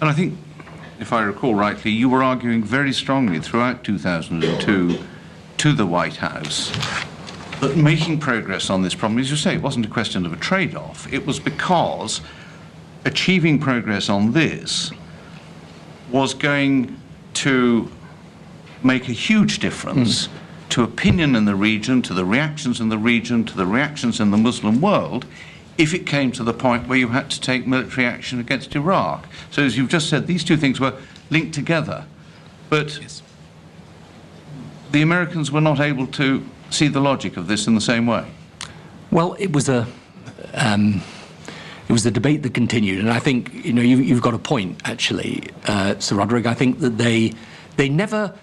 And I think, if I recall rightly, you were arguing very strongly throughout 2002 to the White House that making progress on this problem, as you say, it wasn't a question of a trade-off. It was because achieving progress on this was going to make a huge difference to opinion in the region, to the reactions in the region, to the reactions in the Muslim world, if it came to the point where you had to take military action against Iraq. So as you've just said, these two things were linked together. But yes, the Americans were not able to see the logic of this in the same way. Well, it was a debate that continued, and I think you've got a point, actually, Sir Roderick. I think that they never.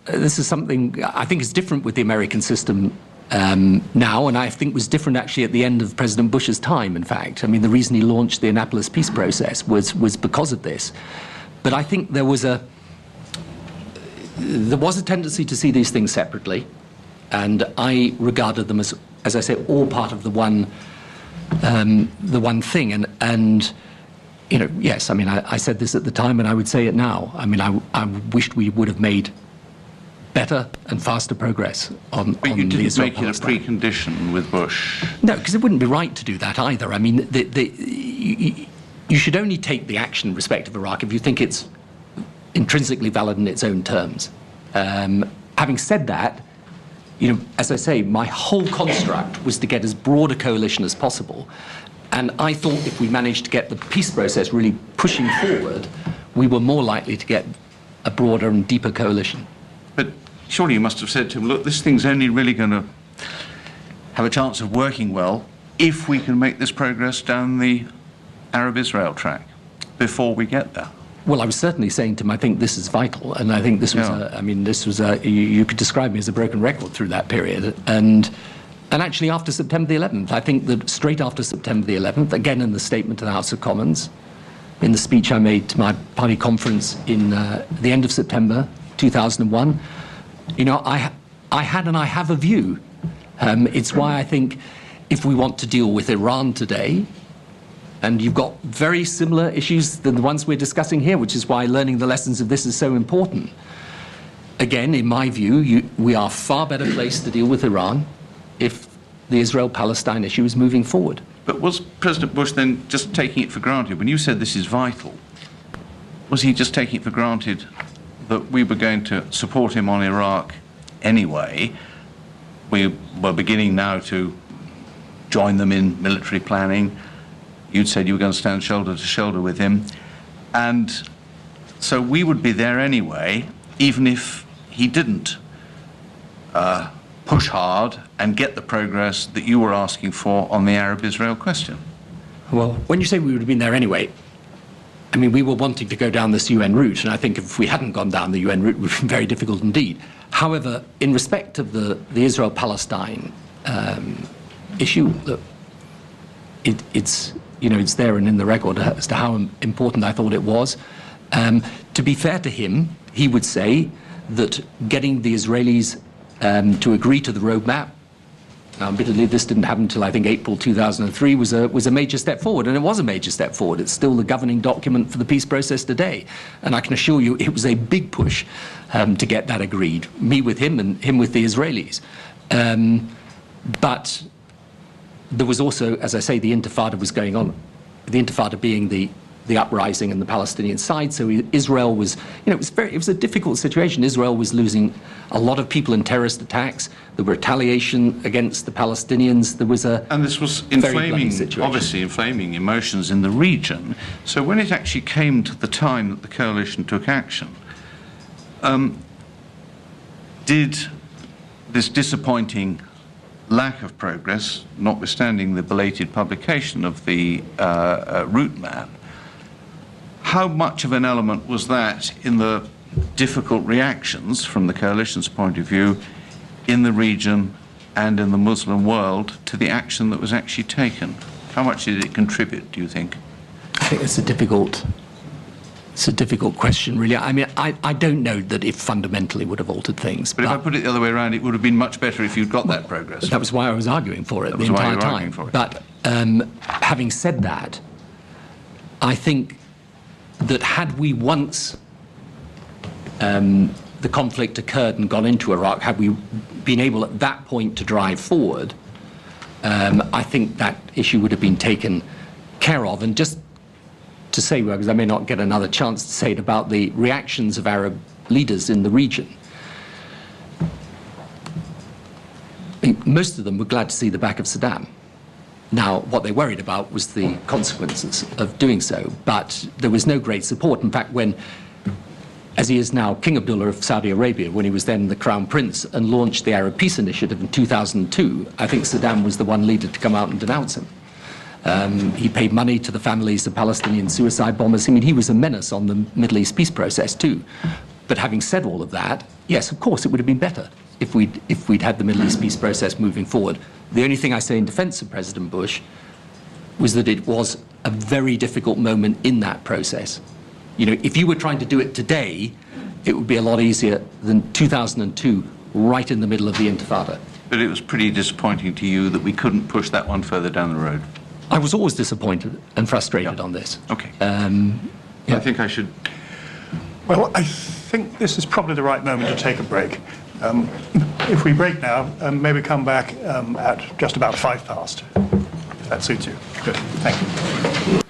This is something I think is different with the American system now, and I think was different actually at the end of President Bush's time. In fact, I mean, the reason he launched the Annapolis peace process was because of this. But I think there was a tendency to see these things separately, and I regarded them as I say, all part of the one thing. And yes, I mean, I said this at the time, and I would say it now. I mean, I wished we would have made better and faster progress on But you didn't make it a Israel-Palestine precondition with Bush. No, because it wouldn't be right to do that either. I mean, you should only take the action in respect of Iraq if you think it's intrinsically valid in its own terms. Having said that, as I say, my whole construct was to get as broad a coalition as possible. And I thought if we managed to get the peace process really pushing forward, we were more likely to get a broader and deeper coalition. But surely you must have said to him, look, this thing's only really going to have a chance of working well if we can make this progress down the Arab-Israel track before we get there. Well, I was certainly saying to him, I think this is vital, and I think this was, you could describe me as a broken record through that period. And actually after September the 11th, I think that straight after September the 11th, again in the statement to the House of Commons, in the speech I made to my party conference in the end of September 2001, I had and I have a view. It's why I think if we want to deal with Iran today, and you've got very similar issues than the ones we're discussing here, which is why learning the lessons of this is so important. Again, in my view, we are far better placed to deal with Iran if the Israel-Palestine issue is moving forward. But was President Bush then just taking it for granted? When you said this is vital, was he just taking it for granted that we were going to support him on Iraq anyway? We were beginning now to join them in military planning. You'd said you were going to stand shoulder to shoulder with him. And so we would be there anyway, even if he didn't push hard and get the progress that you were asking for on the Arab-Israel question. Well, when you say we would have been there anyway, I mean, we were wanting to go down this UN route, and I think if we hadn't gone down the UN route, it would have been very difficult indeed. However, in respect of the Israel-Palestine issue, it's there and in the record as to how important I thought it was. To be fair to him, he would say that getting the Israelis to agree to the roadmap, admittedly this didn't happen until I think April 2003, was a major step forward, and it was a major step forward. It's still the governing document for the peace process today, and I can assure you it was a big push to get that agreed, me with him and him with the Israelis. But there was also, as I say, the Intifada was going on, the Intifada being the uprising on the Palestinian side. So Israel was, it was a difficult situation. Israel was losing a lot of people in terrorist attacks. There were retaliation against the Palestinians. There was and this was inflaming, obviously inflaming emotions in the region. So when it actually came to the time that the coalition took action, did this disappointing lack of progress, notwithstanding the belated publication of the route map, how much of an element was that in the difficult reactions from the coalition's point of view in the region and in the Muslim world to the action that was actually taken? How much did it contribute, do you think? I think it's a difficult question, really. I mean, I don't know that it fundamentally would have altered things. But if I put it the other way around, it would have been much better if you'd got that progress. That was why I was arguing for it the entire time. But having said that, I think that had we once the conflict occurred and gone into Iraq, had we been able at that point to drive forward, I think that issue would have been taken care of. And just to say, because I may not get another chance to say it, about the reactions of Arab leaders in the region, most of them were glad to see the back of Saddam. Now, what they worried about was the consequences of doing so, but there was no great support. In fact, when, as he is now, King Abdullah of Saudi Arabia, when he was then the Crown Prince and launched the Arab Peace Initiative in 2002, I think Saddam was the one leader to come out and denounce him. He paid money to the families of Palestinian suicide bombers. I mean, he was a menace on the Middle East peace process too. But having said all of that, yes, of course, it would have been better if we'd had the Middle East peace process moving forward. The only thing I say in defense of President Bush was that it was a very difficult moment in that process. You know, if you were trying to do it today, it would be a lot easier than 2002, right in the middle of the Intifada. But it was pretty disappointing to you that we couldn't push that one further down the road. I was always disappointed and frustrated on this. Okay. Yeah. I think I should... Well, I think this is probably the right moment to take a break. If we break now, maybe come back at just about 5 past, if that suits you. Good. Thank you.